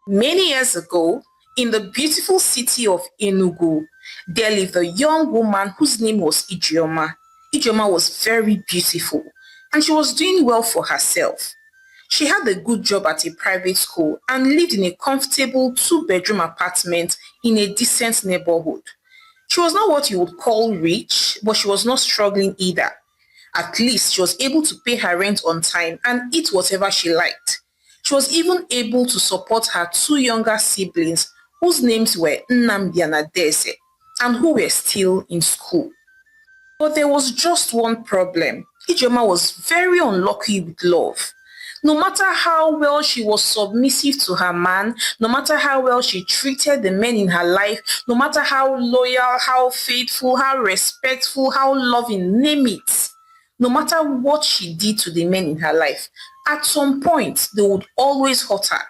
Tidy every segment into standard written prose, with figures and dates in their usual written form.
Many years ago, in the beautiful city of Enugu, there lived a young woman whose name was Ijeoma. Ijeoma was very beautiful and she was doing well for herself. She had a good job at a private school and lived in a comfortable two-bedroom apartment in a decent neighborhood. She was not what you would call rich, but she was not struggling either. At least she was able to pay her rent on time and eat whatever she liked. She was even able to support her two younger siblings whose names were Nnamdi and Adese and who were still in school. But there was just one problem. Ijoma was very unlucky with love. No matter how well she was submissive to her man, no matter how well she treated the men in her life, no matter how loyal, how faithful, how respectful, how loving, name it, no matter what she did to the men in her life, at some point they would always hurt her.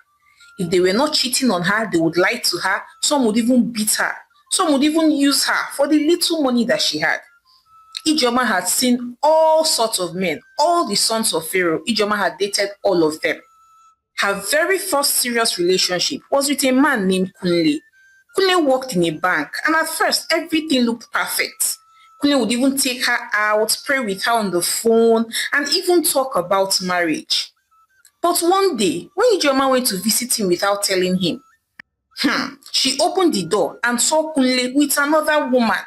If they were not cheating on her, they would lie to her. Some would even beat her. Some would even use her for the little money that she had. Ijoma had seen all sorts of men, all the sons of Pharaoh. Ijoma had dated all of them. Her very first serious relationship was with a man named Kunle. Kunle worked in a bank, and at first everything looked perfect. Kunle would even take her out, pray with her on the phone, and even talk about marriage. But one day, when Ijoma went to visit him without telling him, she opened the door and saw Kunle with another woman.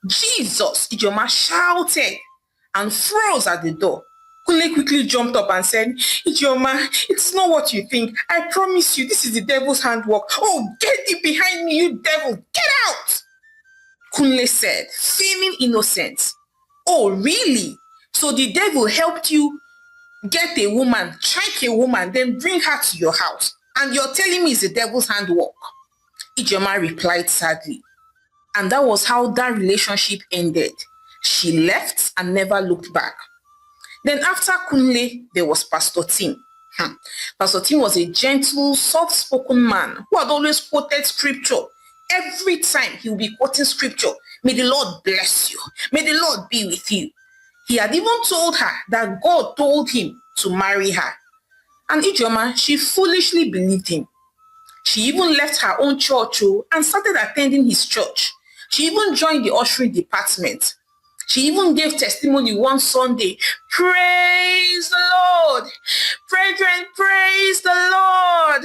Jesus! Ijoma shouted and froze at the door. Kunle quickly jumped up and said, Ijoma, it's not what you think. I promise you, this is the devil's handwork. Oh, get thee behind me, you devil! Get out! Kunle said, feigning innocence. Oh, really? So the devil helped you get a woman, strike a woman, then bring her to your house. And you're telling me it's the devil's handwork? Ijoma replied sadly. And that was how that relationship ended. She left and never looked back. Then after Kunle, there was Pastor Tim. Pastor Tim was a gentle, soft-spoken man who had always quoted scripture. Every time he would be quoting scripture, may the Lord bless you. May the Lord be with you. He had even told her that God told him to marry her. And Ijoma, she foolishly believed him. She even left her own church and started attending his church. She even joined the ushering department. She even gave testimony one Sunday. Praise the Lord. Brethren, praise the Lord.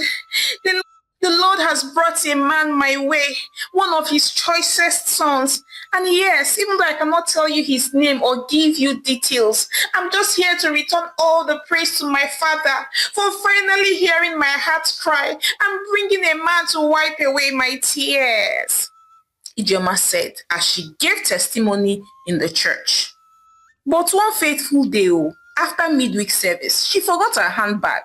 The Lord has brought a man my way, one of his choicest sons. And yes, even though I cannot tell you his name or give you details, I'm just here to return all the praise to my Father for finally hearing my heart cry and bringing a man to wipe away my tears. Ijoma said as she gave testimony in the church. But one faithful day, after midweek service, she forgot her handbag.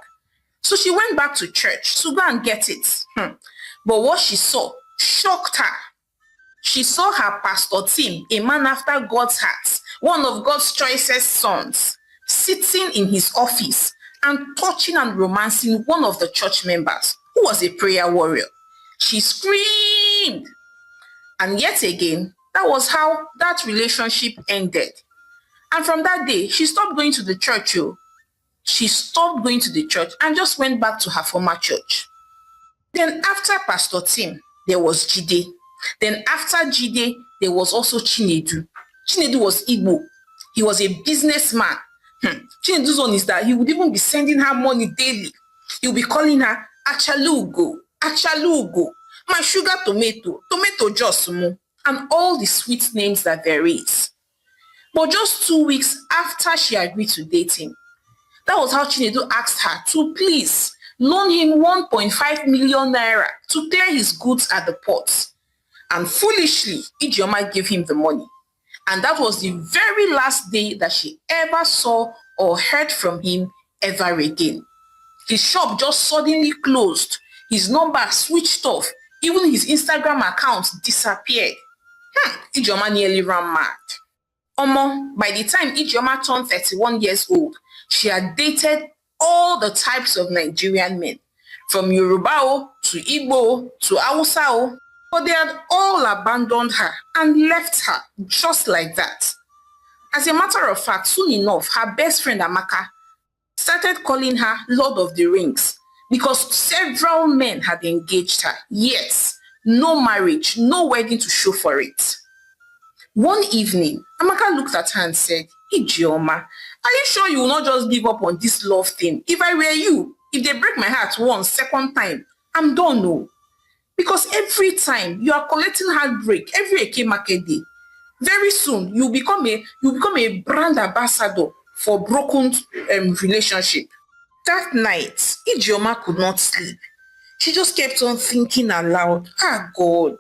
So she went back to church to go and get it. But what she saw shocked her. She saw her Pastor Tim, a man after God's heart, one of God's choicest sons, sitting in his office and touching and romancing one of the church members, who was a prayer warrior. She screamed. And yet again, that was how that relationship ended. And from that day, she stopped going to the church. She stopped going to the church and just went back to her former church. Then after Pastor Tim, there was Jide. Then after Jide, there was also Chinedu. Chinedu was Igbo. He was a businessman. Chinedu's one is that he would even be sending her money daily. He would be calling her Achalugo, Achalugo, my sugar tomato, tomato Josumu, and all the sweet names that there is. But just 2 weeks after she agreed to date him, that was how Chinedu asked her to please loan him 1.5 million naira to clear his goods at the port. And foolishly, Ijeoma gave him the money. And that was the very last day that she ever saw or heard from him ever again. His shop just suddenly closed. His number switched off. Even his Instagram account disappeared. Ijeoma nearly ran mad. By the time Ijeoma turned 31 years old, she had dated all the types of Nigerian men, from Yoruba to Igbo to Hausa, but they had all abandoned her and left her just like that. As a matter of fact, soon enough, her best friend Amaka started calling her Lord of the Rings because several men had engaged her, yet no marriage, no wedding to show for it. One evening, Amaka looked at her and said, Ijeoma, are you sure you will not just give up on this love thing? If I were you, if they break my heart once, second time, I'm done, no. Because every time you are collecting heartbreak, every Eke market day, very soon you become a brand ambassador for broken relationship. That night, Ijeoma could not sleep. She just kept on thinking aloud, God,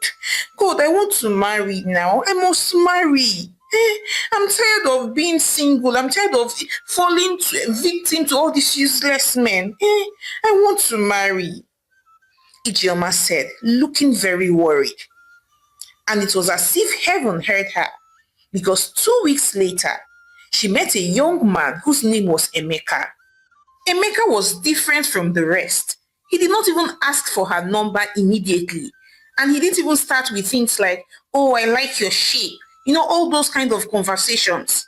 I want to marry now. I must marry. I'm tired of being single. I'm tired of falling victim to all these useless men. I want to marry, Ijeoma said, looking very worried. And it was as if heaven heard her, because 2 weeks later, she met a young man whose name was Emeka. Emeka was different from the rest. He did not even ask for her number immediately. And he didn't even start with things like, oh, I like your shape. All those kind of conversations.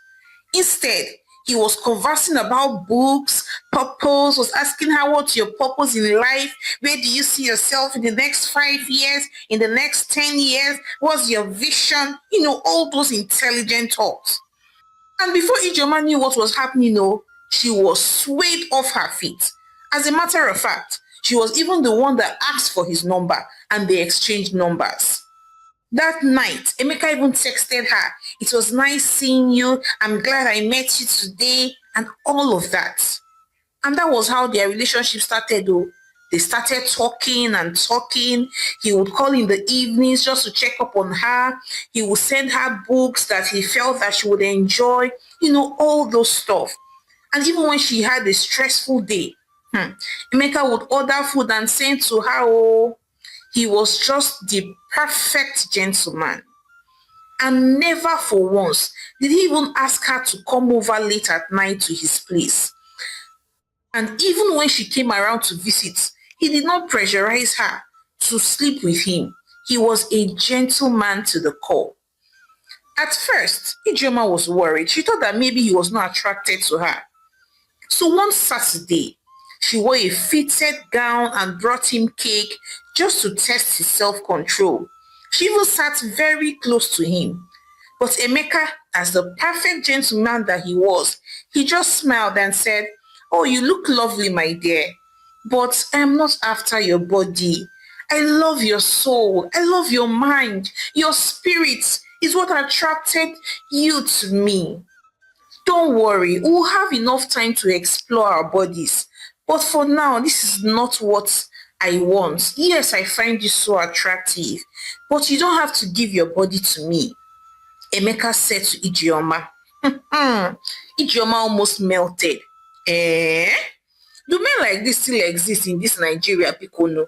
Instead, he was conversing about books, purpose, was asking her what's your purpose in life? Where do you see yourself in the next 5 years, in the next 10 years? What's your vision? All those intelligent talks. And before Ijeoma knew what was happening, she was swayed off her feet. As a matter of fact, she was even the one that asked for his number and they exchanged numbers. That night, Emeka even texted her, it was nice seeing you, I'm glad I met you today, and all of that. And that was how their relationship started, though. They started talking and talking. He would call in the evenings just to check up on her. He would send her books that he felt that she would enjoy, all those stuff. And even when she had a stressful day, Emeka would order food and send to her, oh, he was just the perfect gentleman. And never for once did he even ask her to come over late at night to his place. And even when she came around to visit, he did not pressurize her to sleep with him. He was a gentleman to the core. At first, Ijeoma was worried. She thought that maybe he was not attracted to her. So one Saturday, she wore a fitted gown and brought him cake just to test his self-control. She even sat very close to him. But Emeka, as the perfect gentleman that he was, he just smiled and said, oh, you look lovely, my dear. But I am not after your body. I love your soul. I love your mind. Your spirit is what attracted you to me. Don't worry, we'll have enough time to explore our bodies. But for now, this is not what I want. Yes, I find you so attractive, but you don't have to give your body to me, Emeka said to Ijeoma. Ijeoma almost melted. Do men like this still exist in this Nigeria, Pikono?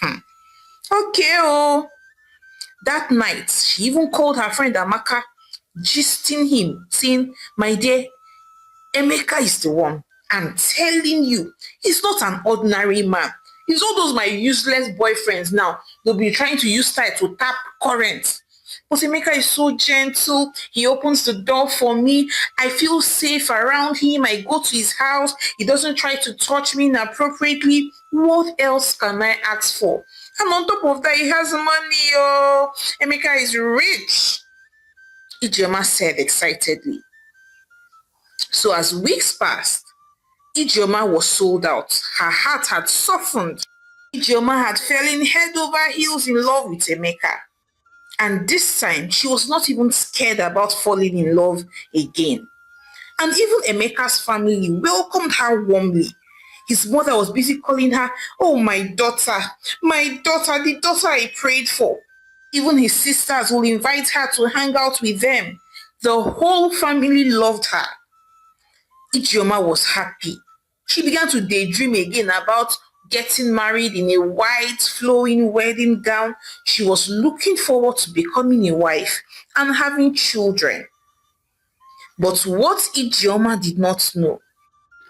Okay, oh. That night, she even called her friend Amaka, gisting him, saying, my dear, Emeka is the one. I'm telling you, he's not an ordinary man. He's all those my useless boyfriends now. They'll be trying to use style to tap current. But Emeka is so gentle. He opens the door for me. I feel safe around him. I go to his house. He doesn't try to touch me inappropriately. What else can I ask for? And on top of that, he has money. Oh, Emeka is rich, Ijeoma said excitedly. So as weeks passed, Ijeoma was sold out. Her heart had softened. Ijeoma had fallen head over heels in love with Emeka. And this time, she was not even scared about falling in love again. And even Emeka's family welcomed her warmly. His mother was busy calling her, oh, my daughter, the daughter I prayed for. Even his sisters will invite her to hang out with them. The whole family loved her. Ijeoma was happy. She began to daydream again about getting married in a white flowing wedding gown. She was looking forward to becoming a wife and having children. But what Ijeoma did not know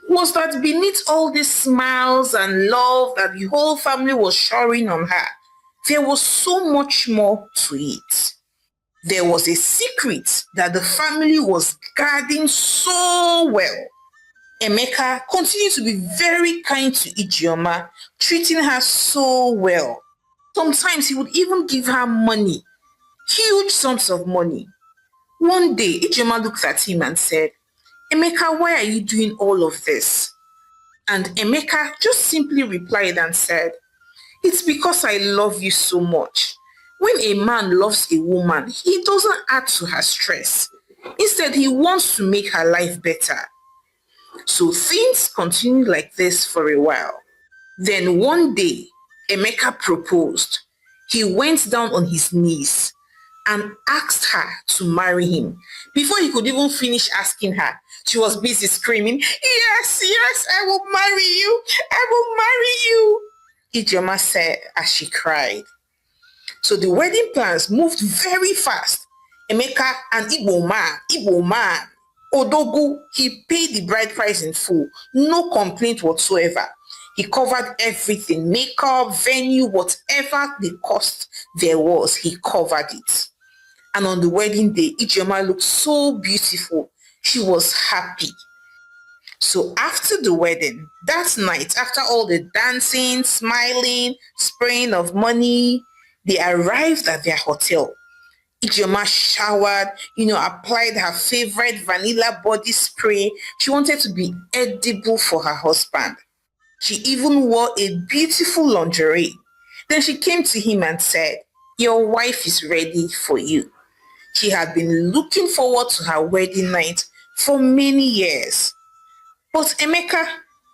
was that beneath all these smiles and love that the whole family was showering on her, there was so much more to it. There was a secret that the family was guarding so well. Emeka continued to be very kind to Ijeoma, treating her so well. Sometimes he would even give her money, huge sums of money. One day, Ijeoma looked at him and said, Emeka, why are you doing all of this? And Emeka just simply replied and said, it's because I love you so much. When a man loves a woman, he doesn't add to her stress. Instead, he wants to make her life better. So things continued like this for a while. Then one day, Emeka proposed. He went down on his knees and asked her to marry him. Before he could even finish asking her, she was busy screaming, yes, yes, I will marry you. I will marry you. Ijeoma said as she cried. So the wedding plans moved very fast. Emeka, an Igbo man, Odogu, he paid the bride price in full. No complaint whatsoever. He covered everything, makeup, venue, whatever the cost there was, he covered it. And on the wedding day, Ijeoma looked so beautiful. She was happy. So after the wedding, that night, after all the dancing, smiling, spraying of money, they arrived at their hotel. Ijeoma showered, applied her favorite vanilla body spray. She wanted to be edible for her husband. She even wore a beautiful lingerie. Then she came to him and said, your wife is ready for you. She had been looking forward to her wedding night for many years. But Emeka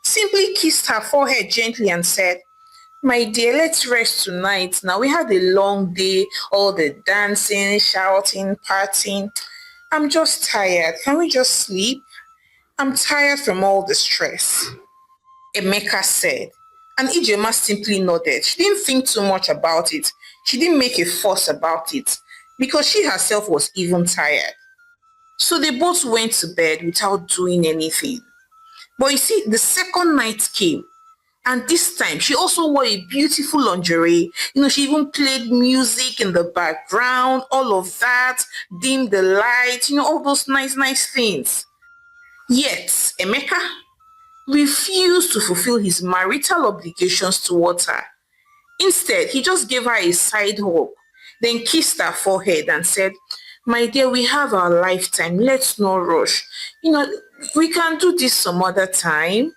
simply kissed her forehead gently and said, my dear, let's rest tonight. Now we had a long day, all the dancing, shouting, partying. I'm just tired. Can we just sleep? I'm tired from all the stress. Emeka said, and Ijeoma simply nodded. She didn't think too much about it. She didn't make a fuss about it because she herself was even tired. So they both went to bed without doing anything. But you see, the second night came. And this time, she also wore a beautiful lingerie. She even played music in the background, all of that, dimmed the lights, all those nice, nice things. Yet, Emeka refused to fulfill his marital obligations towards her. Instead, he just gave her a side hug, then kissed her forehead and said, my dear, we have our lifetime. Let's not rush. We can do this some other time.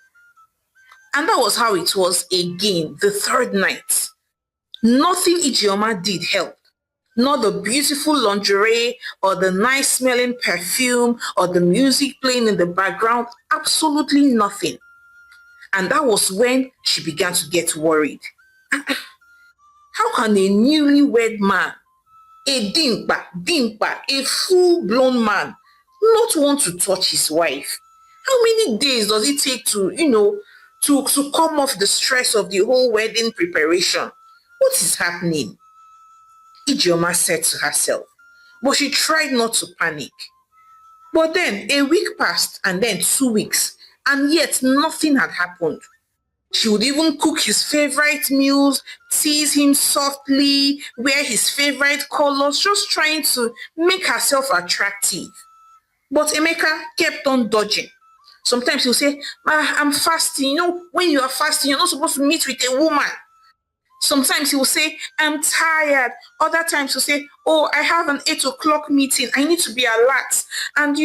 And that was how it was again, the third night. Nothing Ijeoma did helped. Not the beautiful lingerie or the nice smelling perfume or the music playing in the background. Absolutely nothing. And that was when she began to get worried. How can a newlywed man, a full-blown man, not want to touch his wife? How many days does it take to come off the stress of the whole wedding preparation? What is happening? Ijeoma said to herself, but she tried not to panic. But then a week passed and then 2 weeks, and yet nothing had happened. She would even cook his favorite meals, tease him softly, wear his favorite colors, just trying to make herself attractive. But Emeka kept on dodging. Sometimes he'll say, I'm fasting. When you are fasting, you're not supposed to meet with a woman. Sometimes he will say, I'm tired. Other times he'll say, oh, I have an 8 o'clock meeting. I need to be alert. And,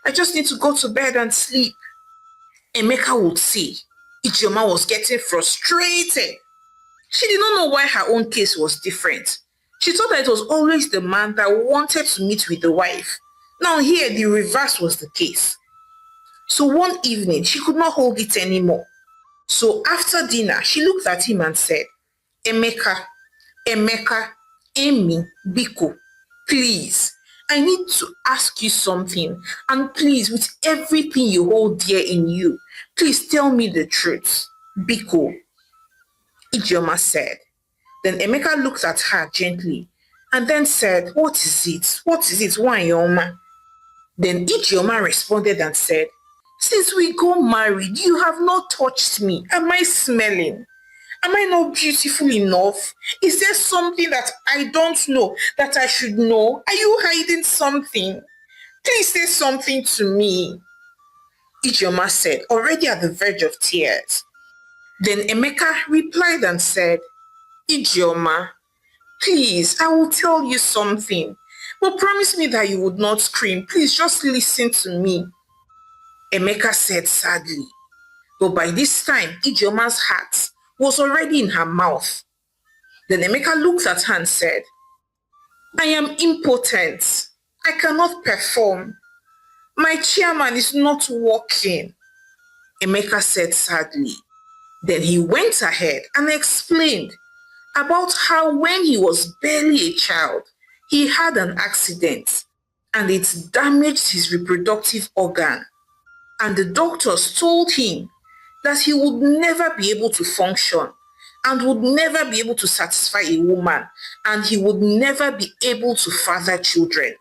I just need to go to bed and sleep. Emeka would say, Ijeoma was getting frustrated. She did not know why her own case was different. She thought that it was always the man that wanted to meet with the wife. Now here, the reverse was the case. So one evening, she could not hold it anymore. So after dinner, she looked at him and said, Emeka, Amy, Biko, please, I need to ask you something. And please, with everything you hold dear in you, please tell me the truth. Biko, Ijeoma said. Then Emeka looked at her gently and then said, what is it? What is it, Wanyoma? Then Ijeoma responded and said, since we got married, you have not touched me. Am I smelling? Am I not beautiful enough? Is there something that I don't know that I should know? Are you hiding something? Please say something to me. Ijeoma said, already at the verge of tears. Then Emeka replied and said, Ijeoma, please, I will tell you something. But promise me that you would not scream. Please just listen to me. Emeka said sadly. But by this time, Ijeoma's heart was already in her mouth. Then Emeka looked at her and said, I am impotent. I cannot perform. My chairman is not working. Emeka said sadly. Then he went ahead and explained about how when he was barely a child, he had an accident and it damaged his reproductive organ. And the doctors told him that he would never be able to function and would never be able to satisfy a woman and he would never be able to father children.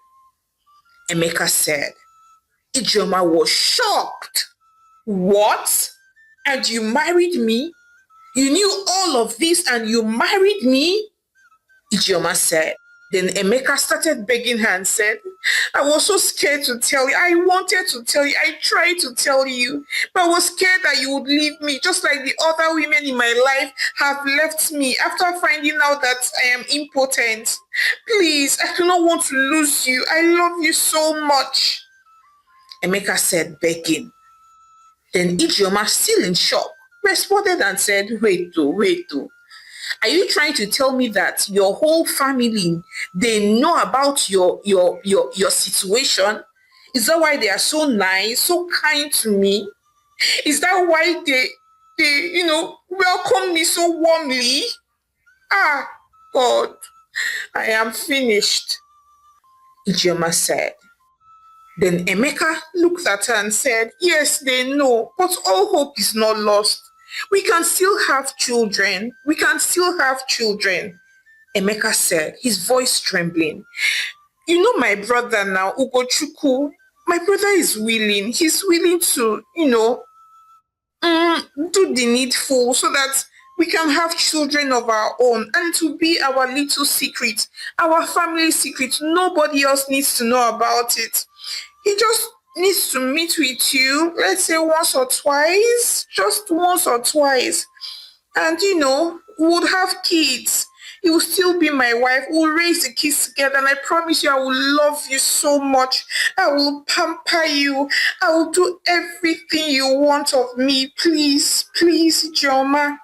Emeka said. Ijeoma was shocked. What? And you married me? You knew all of this and you married me? Ijeoma said. Then Emeka started begging her and said, I was so scared to tell you. I wanted to tell you. I tried to tell you. But I was scared that you would leave me, just like the other women in my life have left me after finding out that I am impotent. Please, I do not want to lose you. I love you so much. Emeka said, begging. Then Ijeoma, still in shock, responded and said, wait. Are you trying to tell me that your whole family, they know about your situation? Is that why they are so nice, so kind to me? Is that why they welcome me so warmly? Ah, God, I am finished, Ijeoma said. Then Emeka looked at her and said, yes, they know, but all hope is not lost. We can still have children. Emeka said, his voice trembling. You know my brother now, Ugochukwu. My brother is willing. He's willing to, do the needful so that we can have children of our own and to be our little secret, our family secret. Nobody else needs to know about it. He just needs to meet with you, let's say once or twice, just once or twice. And, we'll have kids. You will still be my wife. We'll raise the kids together. And I promise you, I will love you so much. I will pamper you. I will do everything you want of me. Please, Ijeoma.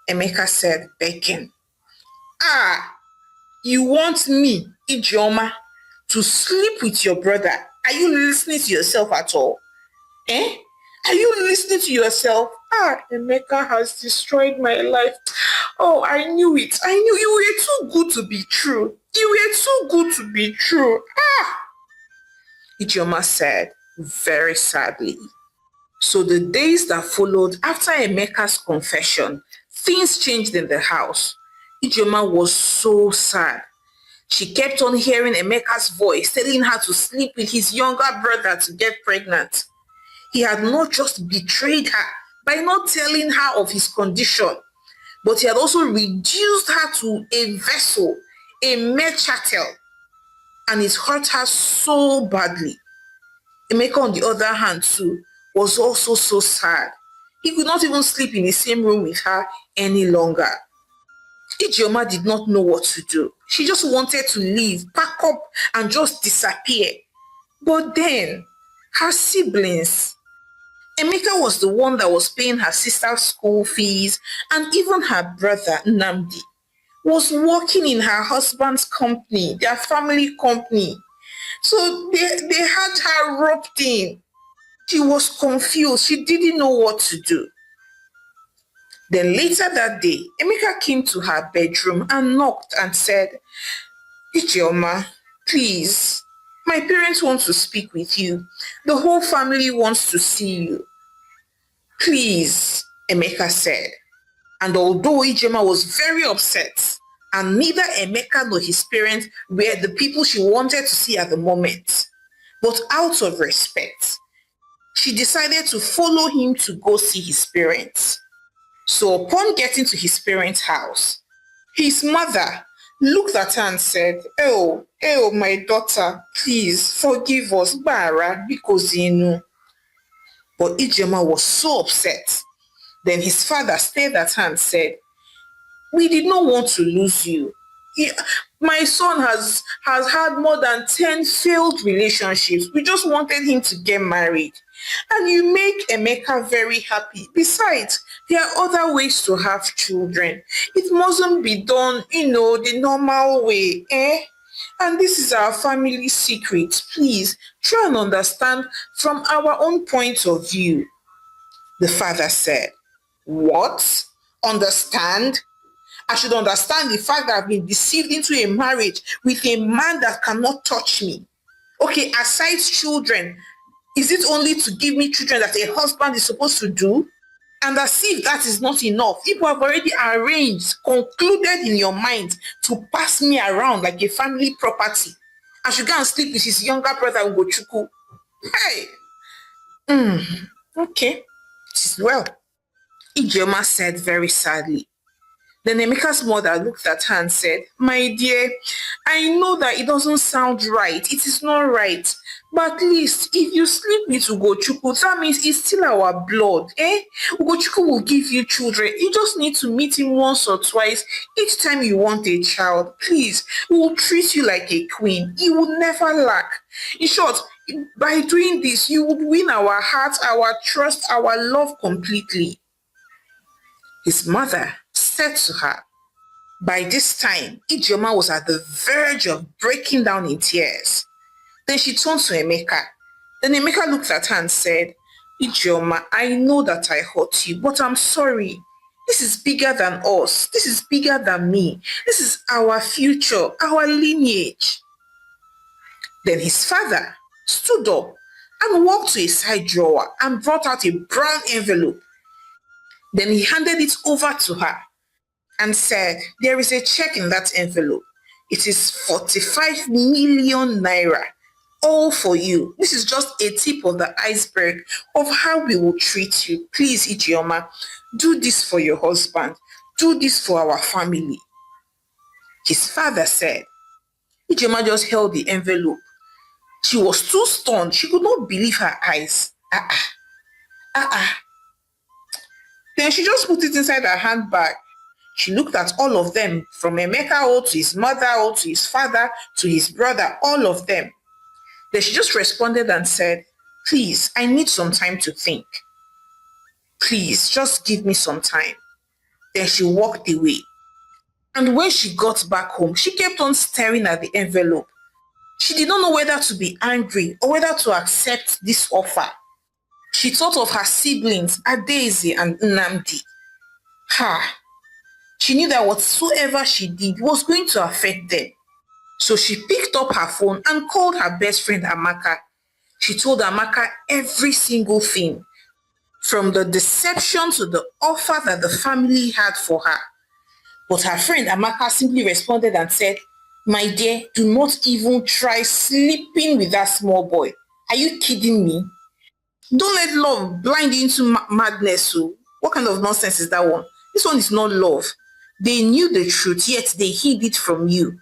Emeka said, begging. Ah, you want me, Ijeoma, to sleep with your brother? Are you listening to yourself at all? Are you listening to yourself? Ah, Emeka has destroyed my life. Oh, I knew it. I knew you were too good to be true. Ah, Ijeoma said very sadly. So the days that followed after Emeka's confession, things changed in the house. Ijeoma was so sad. She kept on hearing Emeka's voice telling her to sleep with his younger brother to get pregnant. He had not just betrayed her by not telling her of his condition, but he had also reduced her to a vessel, a mere chattel, and it hurt her so badly. Emeka, on the other hand, too, was also so sad. He could not even sleep in the same room with her any longer. Ijeoma did not know what to do. She just wanted to leave, pack up, and just disappear. But then, her siblings, Emeka was the one that was paying her sister's school fees, and even her brother, Nnamdi, was working in her husband's company, their family company. So they had her roped in. She was confused. She didn't know what to do. Then later that day, Emeka came to her bedroom and knocked and said, Ijeoma, please, my parents want to speak with you. The whole family wants to see you. Please, Emeka said. And although Ijeoma was very upset, and neither Emeka nor his parents were the people she wanted to see at the moment, but out of respect, she decided to follow him to go see his parents. So upon getting to his parents' house, his mother looked at her and said, Oh, my daughter, please forgive us, Bara, because you know. But Ijeoma was so upset. Then his father stared at her and said, "We did not want to lose you. He- my son has had more than 10 failed relationships. We just wanted him to get married. And you make Emeka very happy. Besides, there are other ways to have children. It mustn't be done, the normal way, eh? And this is our family secret. Please try and understand from our own point of view." The father said, "What? Understand? I should understand the fact that I've been deceived into a marriage with a man that cannot touch me. Okay, aside children, is it only to give me children that a husband is supposed to do? And as if that is not enough, people have already arranged, concluded in your mind to pass me around like a family property. I should go and sleep with his younger brother, Ugochukwu. Hey, okay, it is well." Ijeoma said very sadly. Then Emeka's mother looked at her and said, "My dear, I know that it doesn't sound right. It is not right. But at least if you sleep with Ugochukwu, that means it's still our blood. Eh? Ugochukwu will give you children. You just need to meet him once or twice each time you want a child. Please, we will treat you like a queen. You will never lack. In short, by doing this, you would win our hearts, our trust, our love completely." His mother said to her. By this time, Ijeoma was at the verge of breaking down in tears. Then she turned to Emeka. Then Emeka looked at her and said, "Ijeoma, I know that I hurt you, but I'm sorry. This is bigger than us. This is bigger than me. This is our future, our lineage." Then his father stood up and walked to a side drawer and brought out a brown envelope. Then he handed it over to her and said, "There is a check in that envelope. It is 45 million naira, all for you. This is just a tip of the iceberg of how we will treat you. Please, Ijeoma, do this for your husband. Do this for our family." His father said. Ijeoma just held the envelope. She was too stunned. She could not believe her eyes. Then she just put it inside her handbag. She looked at all of them, from Emeka to his mother to his father to his brother, all of them. Then she just responded and said, "Please, I need some time to think. Please, just give me some time." Then she walked away. And when she got back home, she kept on staring at the envelope. She did not know whether to be angry or whether to accept this offer. She thought of her siblings, Adaeze and Nnamdi. She knew that whatsoever she did was going to affect them. So she picked up her phone and called her best friend Amaka. She told Amaka every single thing, from the deception to the offer that the family had for her. But her friend Amaka simply responded and said, "My dear, do not even try sleeping with that small boy. Are you kidding me? Don't let love blind you into madness." So, what kind of nonsense is that one? This one is not love. They knew the truth, yet they hid it from you.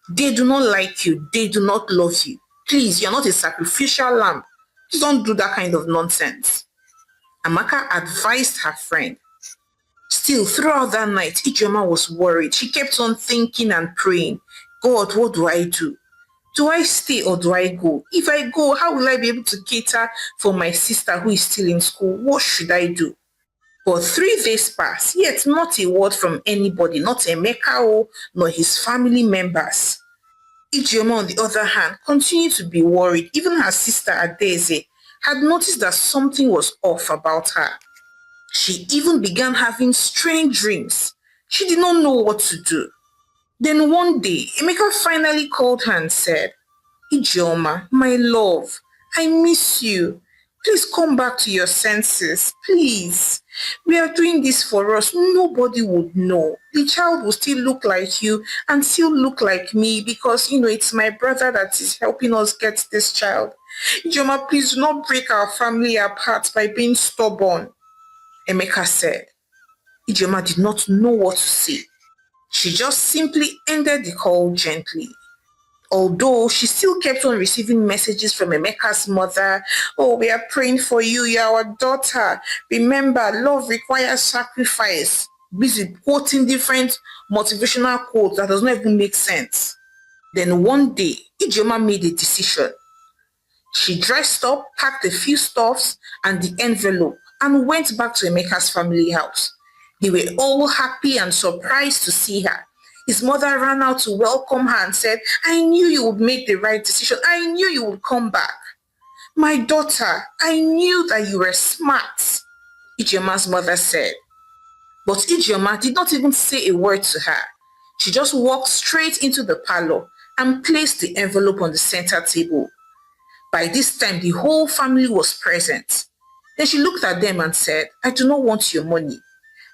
They do not like you. They do not love you. Please, you're not a sacrificial lamb. Just don't do that kind of nonsense. Amaka advised her friend. Still, throughout that night, Ijeoma was worried. She kept on thinking and praying, "God, what do I do? Do I stay or do I go? If I go, how will I be able to cater for my sister who is still in school? What should I do?" But 3 days passed, yet not a word from anybody, not Emeka nor his family members. Ijeoma, on the other hand, continued to be worried. Even her sister Adaeze had noticed that something was off about her. She even began having strange dreams. She did not know what to do. Then one day, Emeka finally called her and said, "Ijeoma, my love, I miss you. Please come back to your senses. Please. We are doing this for us. Nobody would know. The child will still look like you and still look like me because, it's my brother that is helping us get this child. Ijeoma, please do not break our family apart by being stubborn." Emeka said. Ijeoma did not know what to say. She just simply ended the call gently. Although she still kept on receiving messages from Emeka's mother. Oh, we are praying for you. You're our daughter. Remember, love requires sacrifice. Busy quoting different motivational quotes that does not even make sense. Then one day, Ijeoma made a decision. She dressed up, packed a few stuffs and the envelope, and went back to Emeka's family house. They were all happy and surprised to see her. His mother ran out to welcome her and said, I knew you would make the right decision. I knew you would come back. My daughter, I knew that you were smart, Ijeoma's mother said. But Ijeoma did not even say a word to her. She just walked straight into the parlor and placed the envelope on the center table. By this time, the whole family was present. Then she looked at them and said, I do not want your money.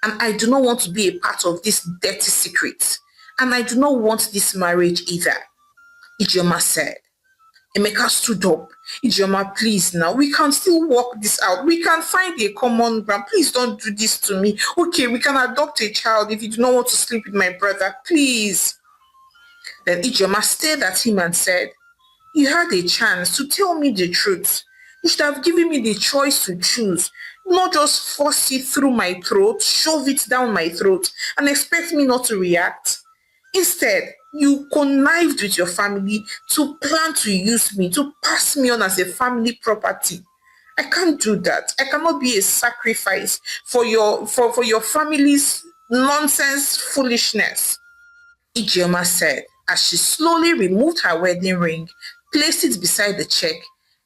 And I do not want to be a part of this dirty secret. And I do not want this marriage either. Ijeoma said. Emeka stood up. Ijeoma, please now, we can still work this out. We can find a common ground. Please don't do this to me. Okay, we can adopt a child if you do not want to sleep with my brother. Please. Then Ijeoma stared at him and said, you had a chance to tell me the truth. You should have given me the choice to choose, not just force it through my throat, shove it down my throat, and expect me not to react. Instead, you connived with your family to plan to use me, to pass me on as a family property. I can't do that. I cannot be a sacrifice for your family's nonsense foolishness. Ijeoma said as she slowly removed her wedding ring, placed it beside the check,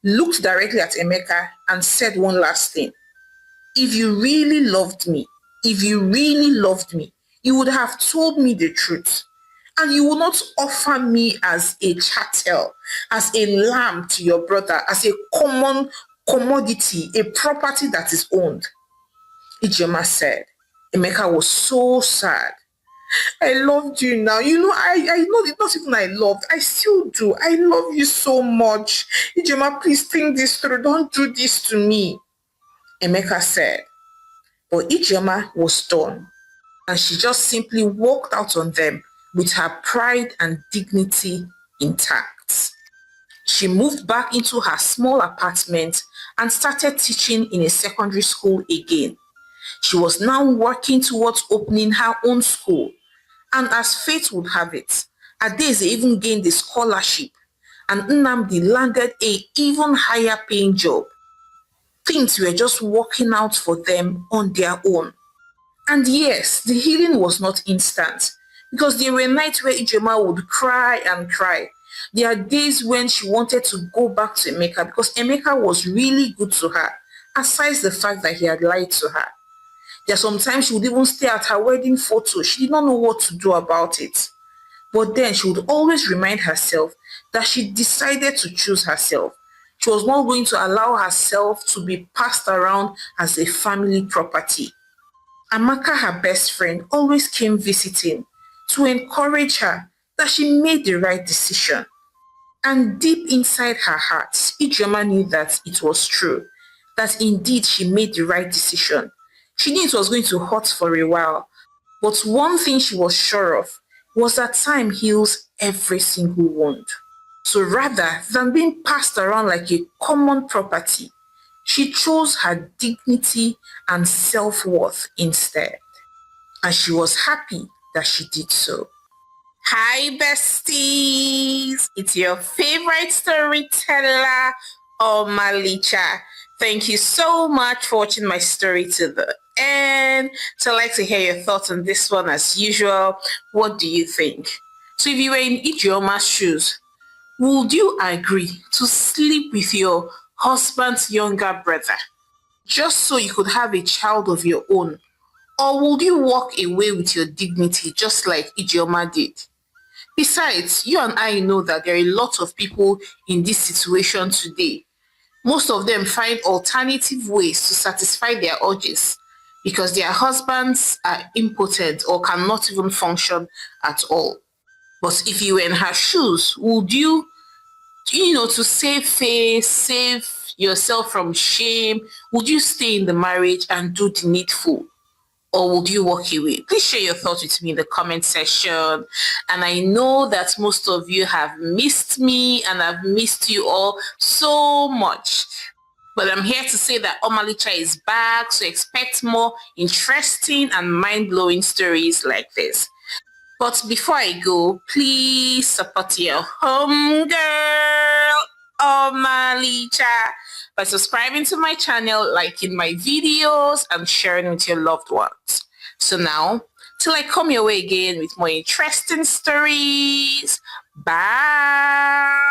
looked directly at Emeka and said one last thing. If you really loved me, you would have told me the truth. And you will not offer me as a chattel, as a lamb to your brother, as a common commodity, a property that is owned. Ijeoma said. Emeka was so sad. I loved you now. I know it's not even I loved. I still do. I love you so much. Ijeoma, please think this through. Don't do this to me. Emeka said. But Ijeoma was done. And she just simply walked out on them with her pride and dignity intact. She moved back into her small apartment and started teaching in a secondary school again. She was now working towards opening her own school. And as fate would have it, Adaeze even gained a scholarship and Nnamdi landed an even higher paying job. Things were just working out for them on their own. And yes, the healing was not instant because there were nights where Ijeoma would cry and cry. There are days when she wanted to go back to Emeka because Emeka was really good to her, aside the fact that he had lied to her. There are sometimes she would even stay at her wedding photo. She did not know what to do about it. But then she would always remind herself that she decided to choose herself. She was not going to allow herself to be passed around as a family property. Amaka, her best friend, always came visiting to encourage her that she made the right decision. And deep inside her heart, Ijeoma knew that it was true, that indeed she made the right decision. She knew it was going to hurt for a while, but one thing she was sure of was that time heals every single wound. So rather than being passed around like a common property, she chose her dignity and self-worth instead. And she was happy that she did so. Hi besties! It's your favorite storyteller, Omalicha. Thank you so much for watching my story to the end. So I'd like to hear your thoughts on this one as usual. What do you think? So if you were in Ijioma's shoes, would you agree to sleep with your husband's younger brother just so you could have a child of your own? Or would you walk away with your dignity just like Ijeoma did? Besides, you and I know that there are a lot of people in this situation today. Most of them find alternative ways to satisfy their urges because their husbands are impotent or cannot even function at all. But if you were in her shoes, would you, to save face, save yourself from shame, would you stay in the marriage and do the needful? or would you walk away? Please share your thoughts with me in the comment section. And I know that most of you have missed me and I've missed you all so much. But I'm here to say that Omalicha is back, so expect more interesting and mind-blowing stories like this. But before I go, please support your home girl, Omalicha, by subscribing to my channel, liking my videos, and sharing with your loved ones. So now, till I come your way again with more interesting stories, bye!